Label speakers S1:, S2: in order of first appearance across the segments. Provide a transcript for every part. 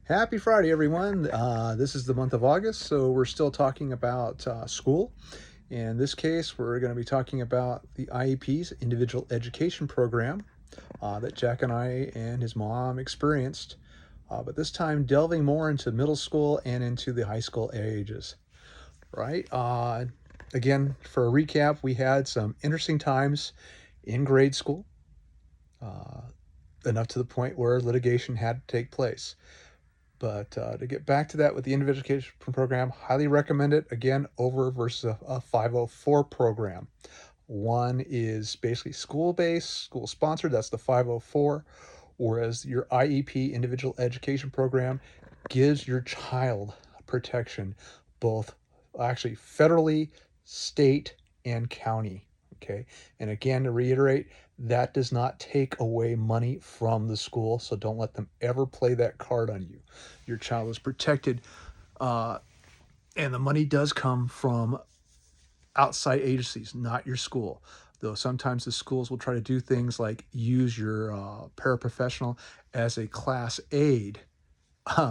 S1: Happy Friday, everyone. This is the month of August, so we're still talking about school. In this case, we're going to be talking about the IEP's Individual Education Program that Jack and I and his mom experienced, but this time delving more into middle school and into the high school ages, right? Again, for a recap, we had some interesting times in grade school, uh, enough to the point where litigation had to take place. But to get back to that with the individual education program, highly recommend it. Again, over versus a 504 program. One is basically school-based, school-sponsored. That's the 504. Whereas your IEP, individual education program, gives your child protection, both actually federally, state, and county. Okay. And again, to reiterate, that does not take away money from the school. So don't let them ever play that card on you. Your child is protected, uh, and the money does come from outside agencies, not your school. Though sometimes the schools will try to do things like use your paraprofessional as a class aide,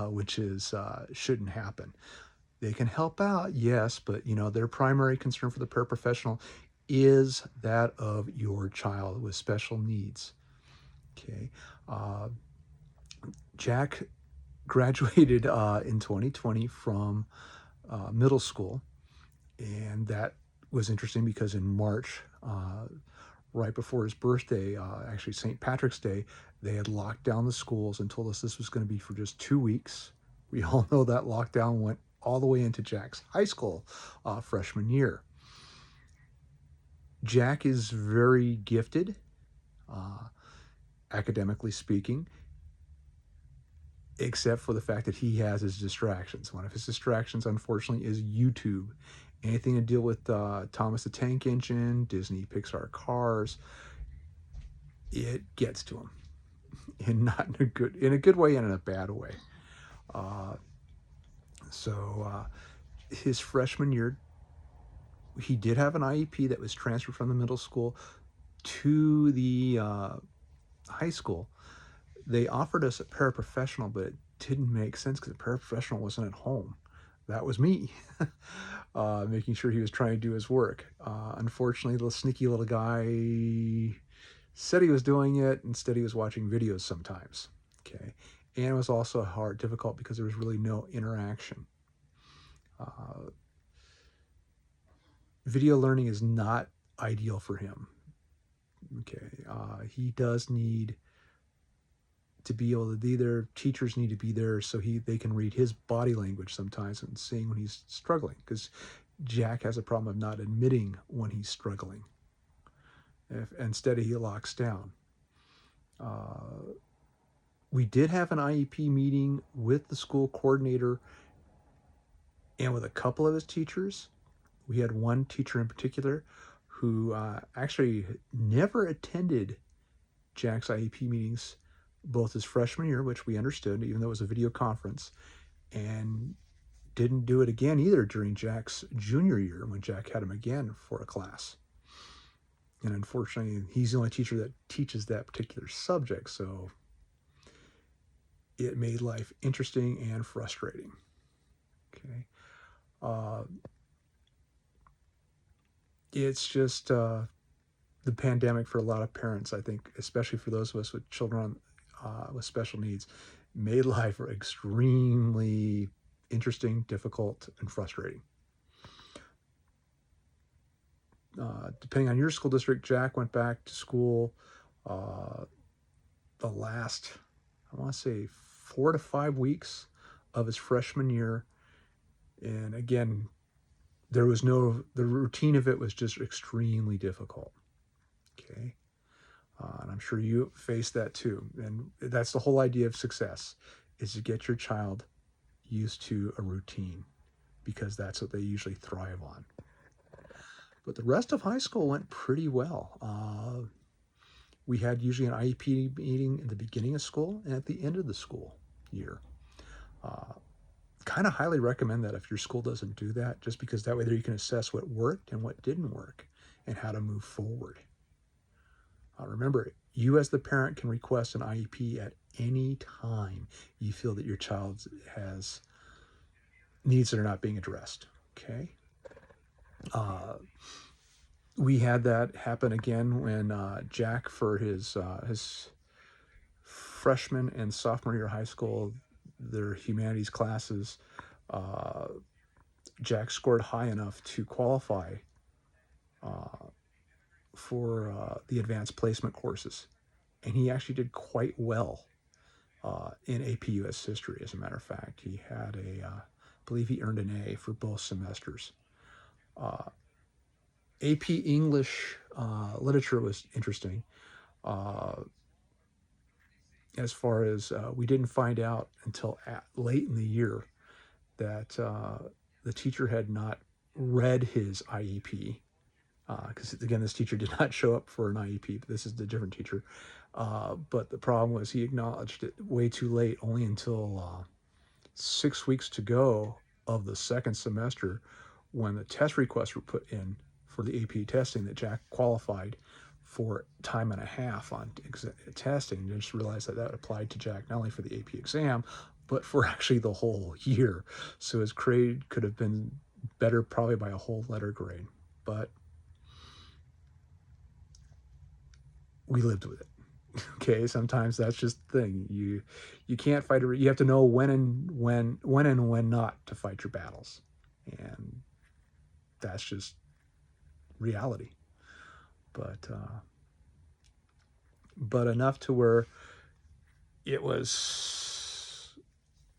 S1: which is shouldn't happen. They can help out, yes, but their primary concern for the paraprofessional is that of your child with special needs. Okay, uh, Jack graduated in 2020 from middle school, and that was interesting because in March, right before his birthday, actually St. Patrick's Day, they had locked down the schools and told us this was going to be for just 2 weeks. We all know that lockdown went all the way into Jack's high school freshman year. Jack is very gifted, uh, academically speaking, except for the fact that he has his distractions. One of his distractions, unfortunately, is YouTube. Anything to deal with Thomas the Tank Engine, Disney, Pixar cars, it gets to him, and not in a good way and in a bad way. Uh, so his freshman year, he did have an IEP that was transferred from the middle school to the high school. They offered us a paraprofessional, but it didn't make sense because the paraprofessional wasn't at home. That was me, making sure he was trying to do his work. Unfortunately, the sneaky little guy said he was doing it. Instead, he was watching videos sometimes. Okay, and it was also difficult because there was really no interaction. Uh, Video learning is not ideal for him. Okay, he does need to be able to be there. Teachers need to be there so they can read his body language sometimes and seeing when he's struggling, because Jack has a problem of not admitting when he's struggling. Instead, he locks down. We did have an IEP meeting with the school coordinator and with a couple of his teachers. We had one teacher in particular who actually never attended Jack's IEP meetings, both his freshman year, which we understood, even though it was a video conference, and didn't do it again either during Jack's junior year when Jack had him again for a class. And unfortunately, he's the only teacher that teaches that particular subject, so it made life interesting and frustrating. Okay. It's just the pandemic for a lot of parents, I think, especially for those of us with children with special needs, made life extremely interesting, difficult, and frustrating. Depending on your school district, Jack went back to school the last, I want to say, 4 to 5 weeks of his freshman year. And again, the routine of it was just extremely difficult. Okay. And I'm sure you face that too. And that's the whole idea of success, is to get your child used to a routine, because that's what they usually thrive on. But the rest of high school went pretty well. We had usually an IEP meeting in the beginning of school and at the end of the school year. Kind of highly recommend that if your school doesn't do that, just because that way there you can assess what worked and what didn't work and how to move forward. Remember, You as the parent can request an IEP at any time you feel that your child has needs that are not being addressed. Okay. We had that happen again when Jack, for his freshman and sophomore year of high school, their humanities classes, uh, Jack scored high enough to qualify for the advanced placement courses, and he actually did quite well in AP US history. As a matter of fact, he had I believe he earned an A for both semesters. AP English literature was interesting. Uh, as far as we didn't find out until late in the year that the teacher had not read his IEP, because again, this teacher did not show up for an IEP, but this is the different teacher. But the problem was he acknowledged it way too late, only until 6 weeks to go of the second semester, when the test requests were put in for the AP testing, that Jack qualified for time and a half on testing. And just realized that that applied to Jack not only for the AP exam, but for actually the whole year. So his grade could have been better probably by a whole letter grade. But we lived with it. Okay, sometimes that's just the thing. You can't fight it. You have to know when not to fight your battles, and that's just reality. But enough to where it was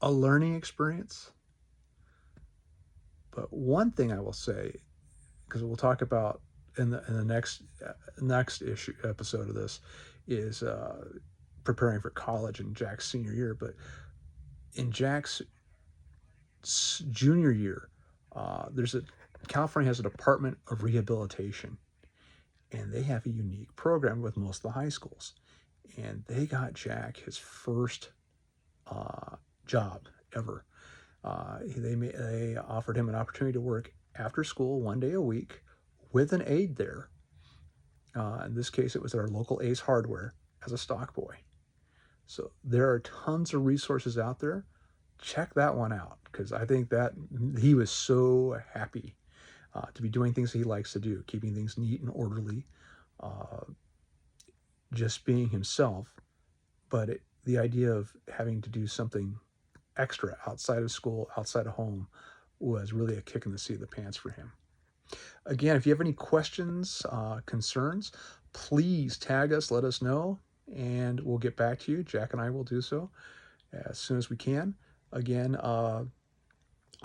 S1: a learning experience. But one thing I will say, because we'll talk about in the next episode of this, is preparing for college in Jack's senior year. But in Jack's junior year, California has a Department of Rehabilitation, and they have a unique program with most of the high schools. And they got Jack his first job ever. They offered him an opportunity to work after school 1 day a week with an aide there. In this case, it was our local Ace Hardware as a stock boy. So there are tons of resources out there. Check that one out, because I think that he was so happy to be doing things he likes to do, keeping things neat and orderly, just being himself. But the idea of having to do something extra outside of school, outside of home, was really a kick in the seat of the pants for him. Again, if you have any questions, concerns, please tag us, let us know, and we'll get back to you. Jack and I will do so as soon as we can. Again,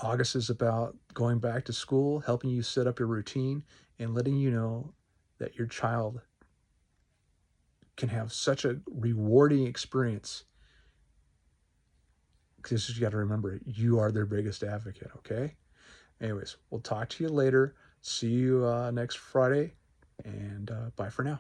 S1: August is about going back to school, helping you set up your routine, and letting you know that your child can have such a rewarding experience. Because you got to remember, you are their biggest advocate, okay? Anyways, we'll talk to you later. See you next Friday, and bye for now.